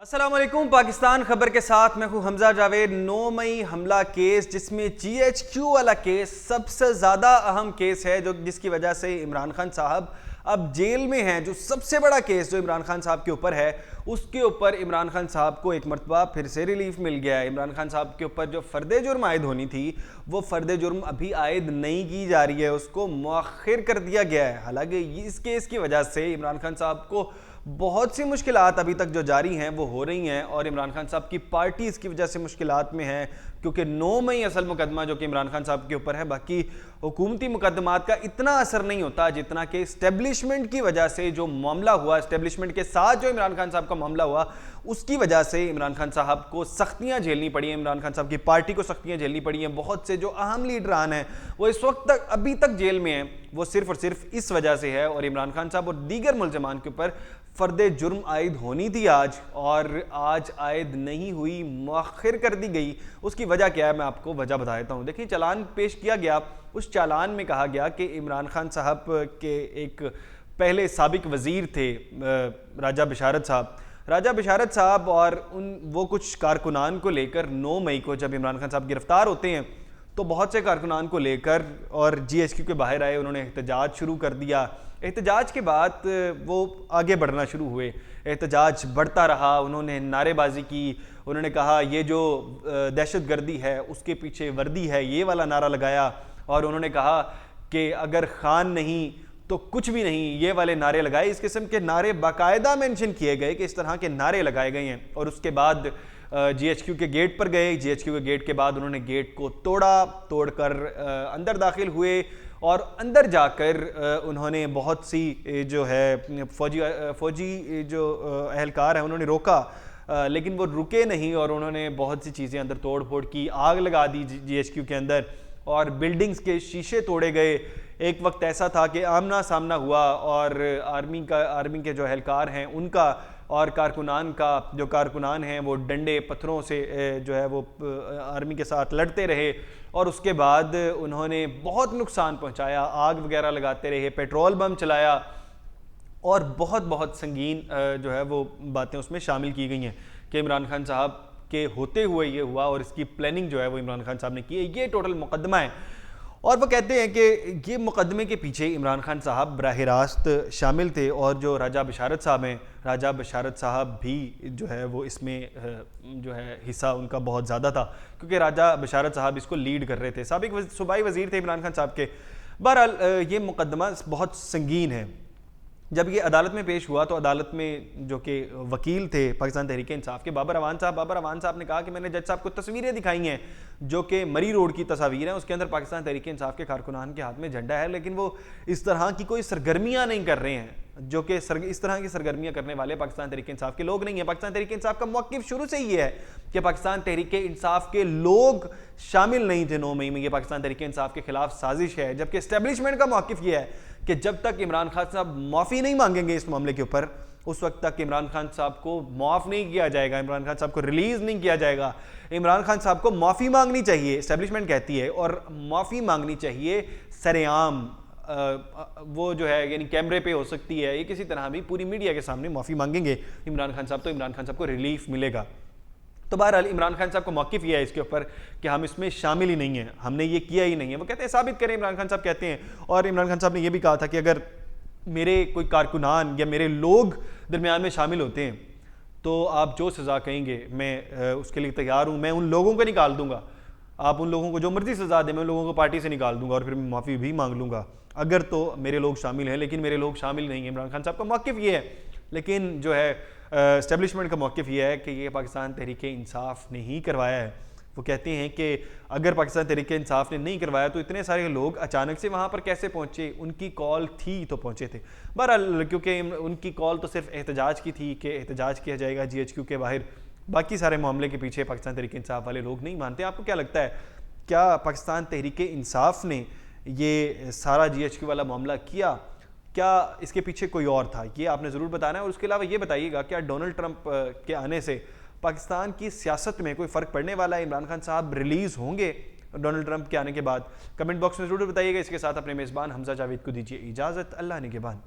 अस्सलाम वालेकुम। पाकिस्तान खबर के साथ मैं हूं हमजा जावेद। 9 मई हमला केस, जिसमें GHQ वाला केस सबसे ज़्यादा अहम केस है, जो जिसकी वजह से इमरान खान साहब अब जेल में हैं। जो सबसे बड़ा केस जो इमरान खान साहब के ऊपर है, उसके ऊपर इमरान खान साहब को एक मरतबा फिर से रिलीफ मिल गया है। इमरान खान साहब के ऊपर जो फ़र्द जुर्म आयद होनी थी, वो फ़र्द जुर्म अभी आयद नहीं की जा रही है, उसको मौखिर कर दिया गया है। हालांकि इस केस की वजह से इमरान खान साहब को बहुत सी मुश्किलात अभी तक जो जारी हैं वो हो रही हैं, और इमरान खान साहब की पार्टी इसकी वजह से मुश्किलात में है, क्योंकि 9 मई असल मुकदमा जो कि इमरान खान साहब के ऊपर है। बाकी हुकूमती मुकदमात का इतना असर नहीं होता जितना कि इस्टेब्लिशमेंट की वजह से जो मामला हुआ, इस्टेब्लिशमेंट के साथ जो इमरान खान साहब का मामला हुआ, उसकी वजह से इमरान खान साहब को सख्तियां झेलनी पड़ी हैं, इमरान खान साहब की पार्टी को सख्तियां झेलनी पड़ी हैं। बहुत से जो अहम लीडरान हैं वो इस वक्त तक अभी तक जेल में हैं, वो सिर्फ और सिर्फ इस वजह से है। और इमरान खान साहब और दीगर मुलजमान के ऊपर फ़र्द जुर्म आयद होनी थी आज, और आज आयद नहीं हुई, मौखिर कर दी गई। उसकी वजह क्या है, मैं आपको वजह बता देता हूँ। देखिए, चालान पेश किया गया, उस चालान में कहा गया कि इमरान खान साहब के एक पहले साबिक वज़ीर थे राजा बिशारत साहब और वो कुछ कारकुनान को लेकर 9 मई को जब इमरान खान साहब गिरफ्तार होते हैं, तो बहुत से कारकुनान को लेकर और GHQ के बाहर आए, उन्होंने एहतजाज शुरू कर दिया। एहतजाज के बाद वो आगे बढ़ना शुरू हुए, एहतजाज बढ़ता रहा, उन्होंने नारेबाजी की, उन्होंने कहा ये जो दहशतगर्दी है उसके पीछे वर्दी है, ये वाला नारा लगाया। और उन्होंने कहा कि अगर खान नहीं तो कुछ भी नहीं, ये वाले नारे लगाए। इस किस्म के नारे बाकायदा मेंशन किए गए कि इस तरह के नारे लगाए गए हैं। और उसके बाद GHQ के गेट पर गए, GHQ के गेट के बाद उन्होंने गेट को तोड़कर अंदर दाखिल हुए, और अंदर जाकर उन्होंने बहुत सी जो है फौजी जो अहलकार हैं उन्होंने रोका, लेकिन वो रुके नहीं, और उन्होंने बहुत सी चीज़ें अंदर तोड़ फोड़ की, आग लगा दी GHQ के अंदर, और बिल्डिंग्स के शीशे तोड़े गए। एक वक्त ऐसा था कि आमना सामना हुआ, और आर्मी के जो अहलकार हैं उनका और कारकुनान हैं वो डंडे पत्थरों से जो है वो आर्मी के साथ लड़ते रहे, और उसके बाद उन्होंने बहुत नुकसान पहुंचाया, आग वगैरह लगाते रहे, पेट्रोल बम चलाया, और बहुत संगीन जो है वो बातें उसमें शामिल की गई हैं कि इमरान खान साहब के होते हुए ये हुआ, और इसकी प्लानिंग जो है वो इमरान खान साहब ने की है। ये टोटल मुकदमा है, और वो कहते हैं कि ये मुकदमे के पीछे इमरान खान साहब बराह रास्त शामिल थे, और जो राजा बिशारत साहब हैं, राजा बिशारत साहब भी जो है वो इसमें जो है हिस्सा उनका बहुत ज़्यादा था, क्योंकि राजा बिशारत साहब इसको लीड कर रहे थे, साबिक सूबाई वज़ीर थे इमरान खान साहब के। बहरहाल ये मुकदमा बहुत संगीन है। जब ये अदालत में पेश हुआ, तो अदालत में जो कि वकील थे पाकिस्तान तहरीक इंसाफ के बाबर अवान साहब ने कहा कि मैंने जज साहब को तस्वीरें दिखाई हैं जो कि मरी रोड की तस्वीर हैं, उसके अंदर पाकिस्तान तहरीक इंसाफ के कारकुनान के हाथ में झंडा है, लेकिन वो इस तरह की कोई सरगर्मियां नहीं कर रहे हैं, जो कि इस तरह की सरगर्मियां करने वाले पाकिस्तान तहरीक इंसाफ के लोग नहीं है। पाकिस्तान तहरीक इंसाफ का मौक़िफ़ शुरू से ये है कि पाकिस्तान तहरीक इंसाफ के लोग शामिल नहीं थे 9 मई में, ये पाकिस्तान तहरीक इंसाफ के खिलाफ साजिश है। जबकि इस्टेब्लिशमेंट का मौक़िफ़ ये है कि जब तक इमरान खान साहब माफ़ी नहीं मांगेंगे इस मामले के ऊपर, उस वक्त तक इमरान खान साहब को माफ़ नहीं किया जाएगा, इमरान खान साहब को रिलीज़ नहीं किया जाएगा। इमरान खान साहब को माफ़ी मांगनी चाहिए, इस्टेब्लिशमेंट कहती है, और माफ़ी मांगनी चाहिए सरेआम, वो जो है यानी कैमरे पे हो सकती है, ये किसी तरह भी पूरी मीडिया के सामने माफ़ी मांगेंगे इमरान खान साहब, तो इमरान खान साहब को रिलीफ मिलेगा। तो बहरहाल इमरान खान साहब को मौक़िफ़ ये है इसके ऊपर कि हम इसमें शामिल ही नहीं हैं, हमने ये किया ही नहीं है। वो कहते हैं साबित करें, इमरान खान साहब कहते हैं। और इमरान खान साहब ने यह भी कहा था कि अगर मेरे कोई कारकुनान या मेरे लोग दरमियान में शामिल होते हैं तो आप जो सज़ा कहेंगे मैं उसके लिए तैयार हूँ, मैं उन लोगों को निकाल दूंगा, आप उन लोगों को जो मर्जी सज़ा दें, मैं उन लोगों को पार्टी से निकाल दूंगा, और फिर मैं माफ़ी भी मांग लूँगा अगर तो मेरे लोग शामिल हैं, लेकिन मेरे लोग शामिल नहीं हैं। इमरान खान साहब का मौक़िफ़ ये है, लेकिन जो है इस्टेब्लिशमेंट का मौक़िफ़ ये है कि ये पाकिस्तान तहरीक इंसाफ ने ही करवाया है। वो कहते हैं कि अगर पाकिस्तान तहरीक इंसाफ ने नहीं करवाया तो इतने सारे लोग अचानक से वहाँ पर कैसे पहुँचे, उनकी कॉल थी तो पहुँचे थे। बहरहाल क्योंकि उनकी कॉल तो सिर्फ एहतजाज की थी कि एहतजाज किया जाएगा GHQ के बाहर, बाकी सारे मामले के पीछे पाकिस्तान तहरीक इंसाफ वाले लोग नहीं मानते। आपको क्या लगता है, क्या पाकिस्तान तहरीक इंसाफ ने ये सारा GHQ वाला मामला किया, क्या इसके पीछे कोई और था? ये आपने ज़रूर बताना है। और उसके अलावा ये बताइएगा, क्या डोनाल्ड ट्रंप के आने से पाकिस्तान की सियासत में कोई फ़र्क पड़ने वाला है? इमरान खान साहब रिलीज़ होंगे डोनाल्ड ट्रंप के आने के बाद? कमेंट बॉक्स में ज़रूर बताइएगा। इसके साथ अपने मेज़बान हमजा जावेद को दीजिए इजाज़त। अल्लाह ने के बाद।